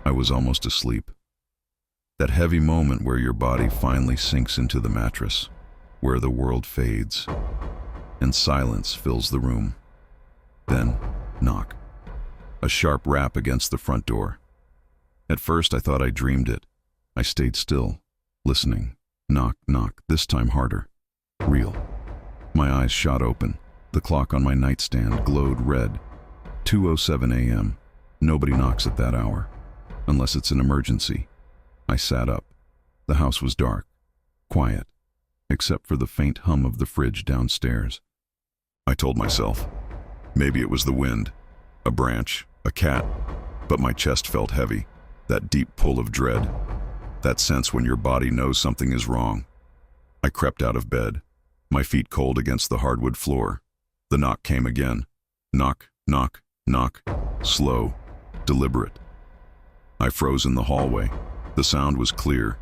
I was almost asleep. That heavy moment where your body finally sinks into the mattress, where the world fades, and silence fills the room. Then, knock. A sharp rap against the front door. At first I thought I dreamed it. I stayed still, listening. Knock, knock, this time harder. Real. My eyes shot open. The clock on my nightstand glowed red. 2:07 a.m. Nobody knocks at that hour, unless it's an emergency. I sat up. The house was dark, quiet, except for the faint hum of the fridge downstairs. I told myself, maybe it was the wind, a branch, a cat, but my chest felt heavy, that deep pull of dread, that sense when your body knows something is wrong. I crept out of bed, my feet cold against the hardwood floor. The knock came again. Knock, knock, knock, slow, deliberate. I froze in the hallway. The sound was clear.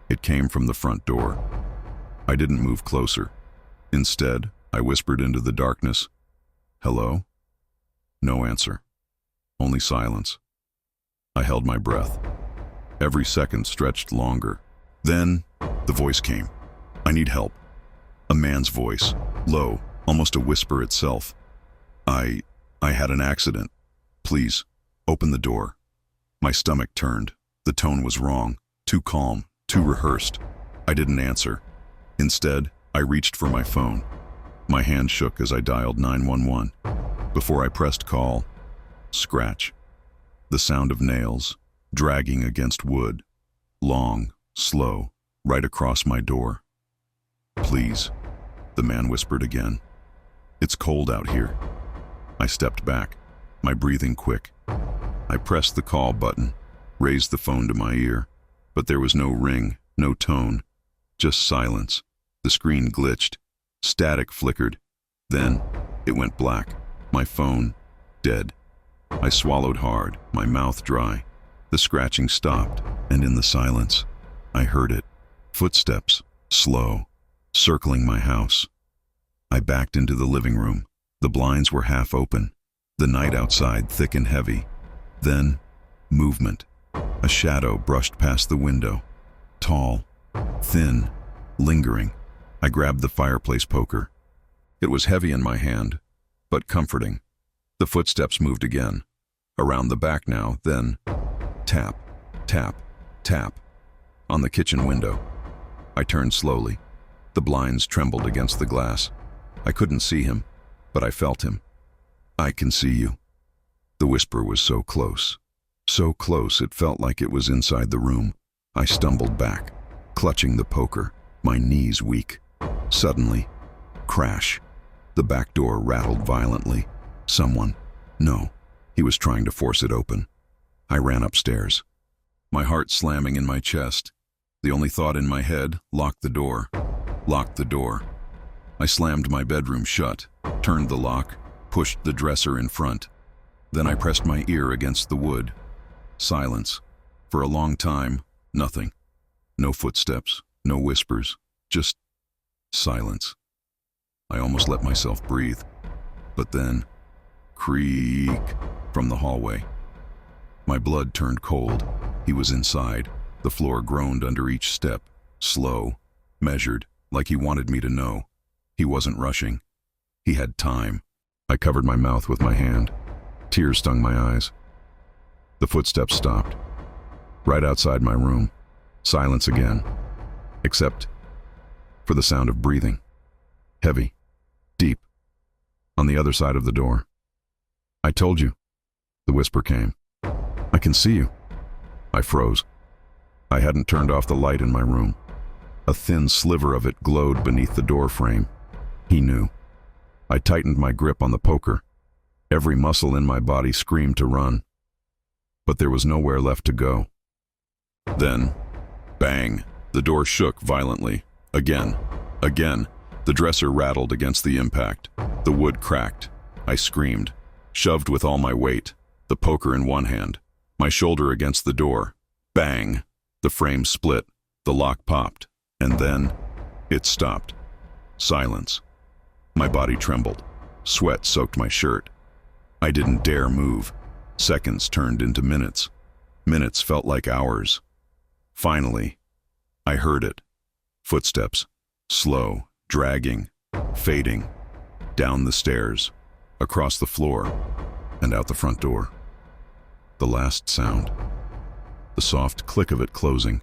It came from the front door. I didn't move closer. Instead, I whispered into the darkness, "Hello?" No answer. Only silence. I held my breath. Every second stretched longer. Then, the voice came. "I need help." A man's voice, low, almost a whisper itself. I had an accident. Please, open the door." My stomach turned. The tone was wrong, too calm, too rehearsed. I didn't answer. Instead, I reached for my phone. My hand shook as I dialed 911. Before I pressed call, scratch. The sound of nails, dragging against wood. Long, slow, right across my door. "Please," the man whispered again. "It's cold out here." I stepped back, my breathing quick. I pressed the call button, raised the phone to my ear, but there was no ring, no tone, just silence. The screen glitched, static flickered. Then, it went black. My phone, dead. I swallowed hard, my mouth dry. The scratching stopped, and in the silence, I heard it. Footsteps, slow, circling my house. I backed into the living room. The blinds were half open. The night outside thick and heavy. Then, movement. A shadow brushed past the window. Tall, thin, lingering. I grabbed the fireplace poker. It was heavy in my hand, but comforting. The footsteps moved again. Around the back now, then tap, tap, tap. On the kitchen window. I turned slowly. The blinds trembled against the glass. I couldn't see him, but I felt him. "I can see you." The whisper was so close it felt like it was inside the room. I stumbled back, clutching the poker, my knees weak. Suddenly, crash. The back door rattled violently. No, he was trying to force it open. I ran upstairs, my heart slamming in my chest. The only thought in my head, lock the door. Lock the door. I slammed my bedroom shut, turned the lock, pushed the dresser in front. Then I pressed my ear against the wood. Silence. For a long time, nothing. No footsteps, no whispers, just silence. I almost let myself breathe. But then, creak from the hallway. My blood turned cold. He was inside. The floor groaned under each step, slow, measured, like he wanted me to know. He wasn't rushing. He had time. I covered my mouth with my hand. Tears stung my eyes. The footsteps stopped. Right outside my room. Silence again. Except for the sound of breathing. Heavy. Deep. On the other side of the door. "I told you," the whisper came. "I can see you." I froze. I hadn't turned off the light in my room. A thin sliver of it glowed beneath the door frame. He knew. I tightened my grip on the poker. Every muscle in my body screamed to run. But there was nowhere left to go. Then, bang, the door shook violently. Again. The dresser rattled against the impact. The wood cracked. I screamed, shoved with all my weight, the poker in one hand, my shoulder against the door. Bang! The frame split, the lock popped, and then it stopped. Silence. My body trembled. Sweat soaked my shirt. I didn't dare move. Seconds turned into minutes. Minutes felt like hours. Finally, I heard it. Footsteps, slow, dragging, fading, down the stairs, across the floor, and out the front door. The last sound, the soft click of it closing.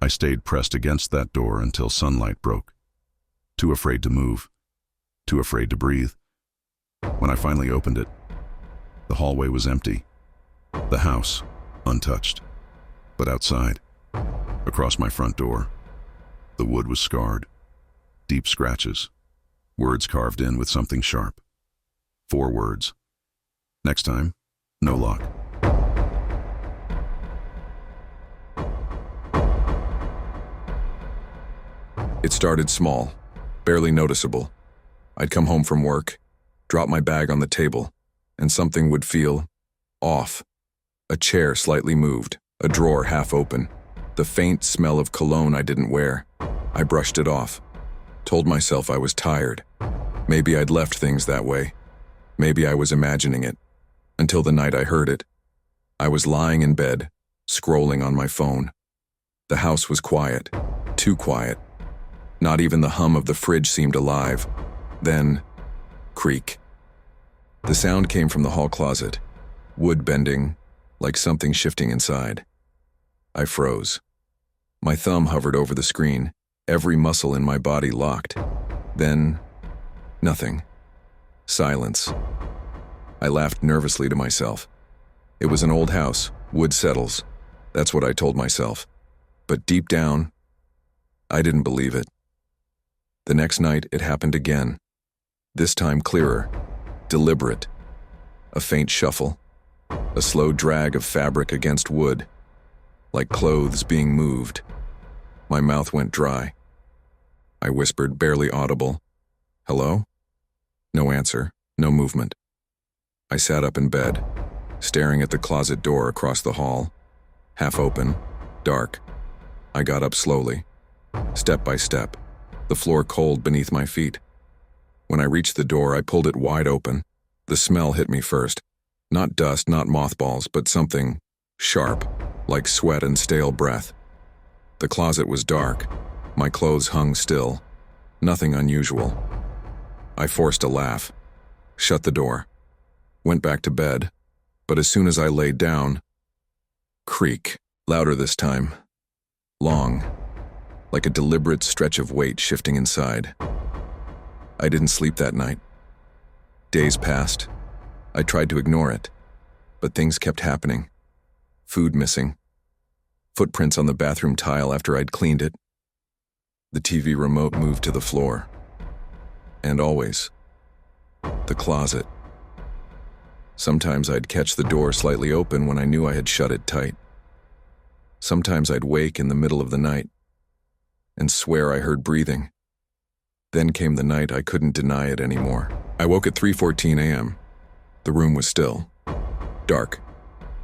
I stayed pressed against that door until sunlight broke. Too afraid to move, too afraid to breathe. When I finally opened it, the hallway was empty. The house, untouched. But outside, across my front door, the wood was scarred. Deep scratches, words carved in with something sharp. 4 words. Next time, no lock. It started small, barely noticeable. I'd come home from work, drop my bag on the table, and something would feel off. A chair slightly moved, a drawer half open, the faint smell of cologne I didn't wear. I brushed it off, told myself I was tired. Maybe I'd left things that way. Maybe I was imagining it. Until the night I heard it. I was lying in bed, scrolling on my phone. The house was quiet, too quiet. Not even the hum of the fridge seemed alive. Then, creak. The sound came from the hall closet, wood bending, like something shifting inside. I froze. My thumb hovered over the screen, every muscle in my body locked. Then, nothing. Silence. I laughed nervously to myself. It was an old house, wood settles. That's what I told myself. But deep down, I didn't believe it. The next night, it happened again. This time clearer, deliberate. A faint shuffle, a slow drag of fabric against wood, like clothes being moved. My mouth went dry. I whispered, barely audible, "Hello?" No answer, no movement. I sat up in bed, staring at the closet door across the hall, half open, dark. I got up slowly, step by step, the floor cold beneath my feet. When I reached the door, I pulled it wide open. The smell hit me first. Not dust, not mothballs, but something sharp, like sweat and stale breath. The closet was dark. My clothes hung still. Nothing unusual. I forced a laugh, shut the door, went back to bed, but as soon as I laid down, creak, louder this time, long, like a deliberate stretch of weight shifting inside. I didn't sleep that night. Days passed. I tried to ignore it, but things kept happening. Food missing. Footprints on the bathroom tile after I'd cleaned it. The TV remote moved to the floor. And always, the closet. Sometimes I'd catch the door slightly open when I knew I had shut it tight. Sometimes I'd wake in the middle of the night and swear I heard breathing. Then came the night I couldn't deny it anymore. I woke at 3:14 a.m. The room was still, dark,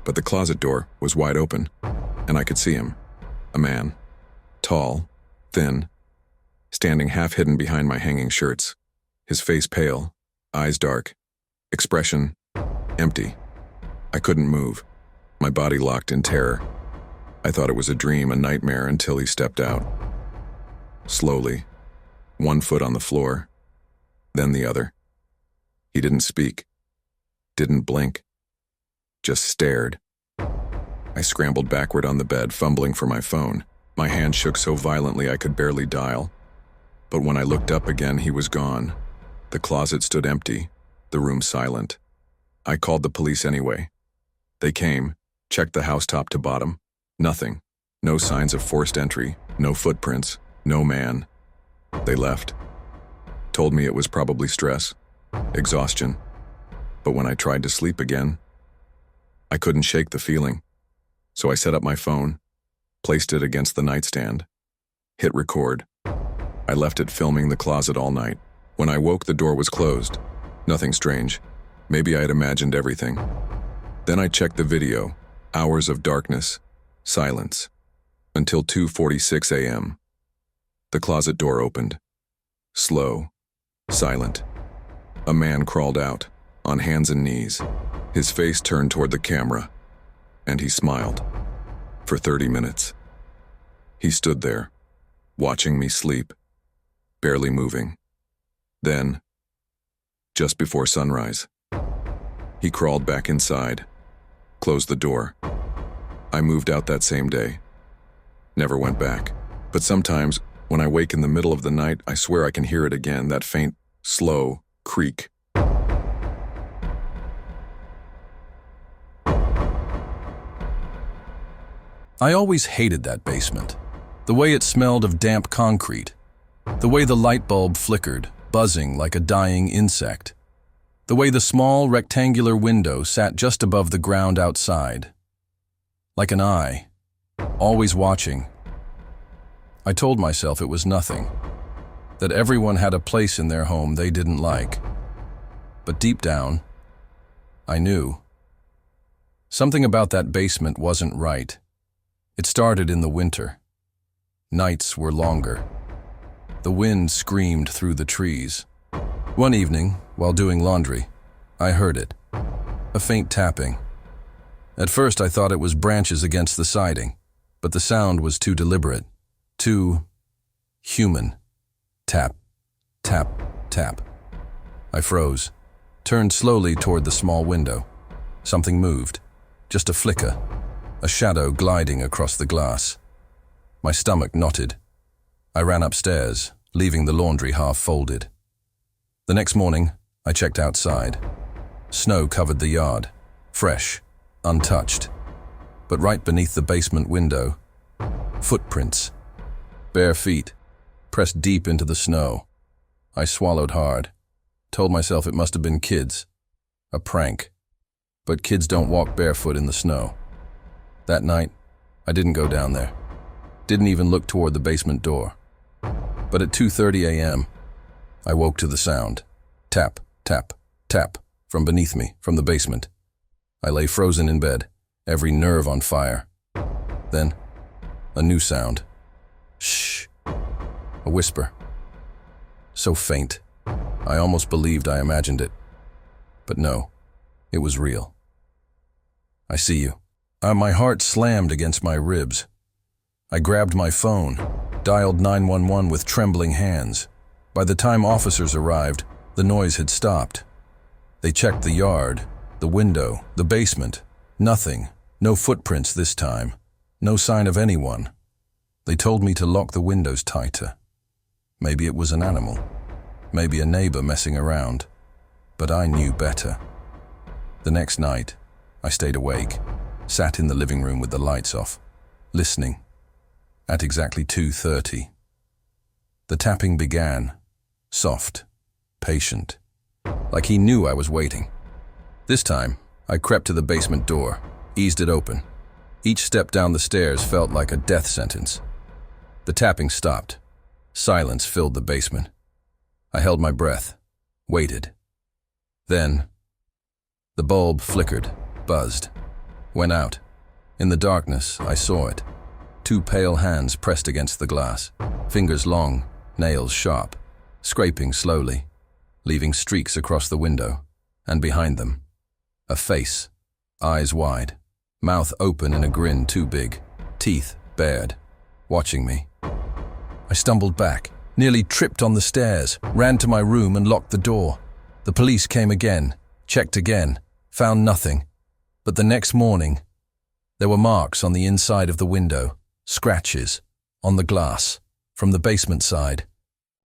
but the closet door was wide open, and I could see him. A man, tall, thin, standing half hidden behind my hanging shirts, his face pale, eyes dark, expression empty. I couldn't move, my body locked in terror. I thought it was a dream, a nightmare, until he stepped out. Slowly, one foot on the floor, then the other. He didn't speak, didn't blink, just stared. I scrambled backward on the bed, fumbling for my phone. My hand shook so violently I could barely dial. But when I looked up again, he was gone. The closet stood empty, the room silent. I called the police anyway. They came, checked the house top to bottom. Nothing. No signs of forced entry, no footprints, no man. They left. Told me it was probably stress, exhaustion. But when I tried to sleep again, I couldn't shake the feeling. So I set up my phone, placed it against the nightstand, hit record. I left it filming the closet all night. When I woke, the door was closed. Nothing strange. Maybe I had imagined everything. Then I checked the video. Hours of darkness, silence, until 2:46 a.m. The closet door opened. Slow, silent. A man crawled out, on hands and knees, his face turned toward the camera, and he smiled. For 30 minutes. He stood there, watching me sleep, barely moving. Then, just before sunrise, he crawled back inside, closed the door. I moved out that same day. Never went back. But sometimes, when I wake in the middle of the night, I swear I can hear it again, that faint, slow creak. I always hated that basement. The way it smelled of damp concrete. The way the light bulb flickered, buzzing like a dying insect. The way the small rectangular window sat just above the ground outside. Like an eye, always watching. I told myself it was nothing, that everyone had a place in their home they didn't like. But deep down, I knew. Something about that basement wasn't right. It started in the winter. Nights were longer. The wind screamed through the trees. One evening, while doing laundry, I heard it. A faint tapping. At first I thought it was branches against the siding, but the sound was too deliberate. Too human. Tap, tap, tap. I froze, turned slowly toward the small window. Something moved, just a flicker, a shadow gliding across the glass. My stomach knotted. I ran upstairs, leaving the laundry half folded. The next morning, I checked outside. Snow covered the yard, fresh, untouched. But right beneath the basement window, footprints. Bare feet, pressed deep into the snow. I swallowed hard, told myself it must have been kids. A prank. But kids don't walk barefoot in the snow. That night, I didn't go down there. Didn't even look toward the basement door. But at 2:30 a.m., I woke to the sound. Tap, tap, tap, from beneath me, from the basement. I lay frozen in bed, every nerve on fire. Then, a new sound. Shh. A whisper. So faint, I almost believed I imagined it. But no, it was real. I see you. My heart slammed against my ribs. I grabbed my phone, dialed 911 with trembling hands. By the time officers arrived, the noise had stopped. They checked the yard, the window, the basement. Nothing. No footprints this time. No sign of anyone. They told me to lock the windows tighter. Maybe it was an animal. Maybe a neighbor messing around. But I knew better. The next night, I stayed awake, sat in the living room with the lights off, listening. At exactly 2:30. The tapping began, soft, patient, like he knew I was waiting. This time, I crept to the basement door, eased it open. Each step down the stairs felt like a death sentence. The tapping stopped. Silence filled the basement. I held my breath, waited. Then, the bulb flickered, buzzed, went out. In the darkness, I saw it. 2 pale hands pressed against the glass, fingers long, nails sharp, scraping slowly, leaving streaks across the window, and behind them, a face, eyes wide, mouth open in a grin too big, teeth bared, watching me. I stumbled back, nearly tripped on the stairs, ran to my room and locked the door. The police came again, checked again, found nothing. But the next morning, there were marks on the inside of the window, scratches, on the glass, from the basement side.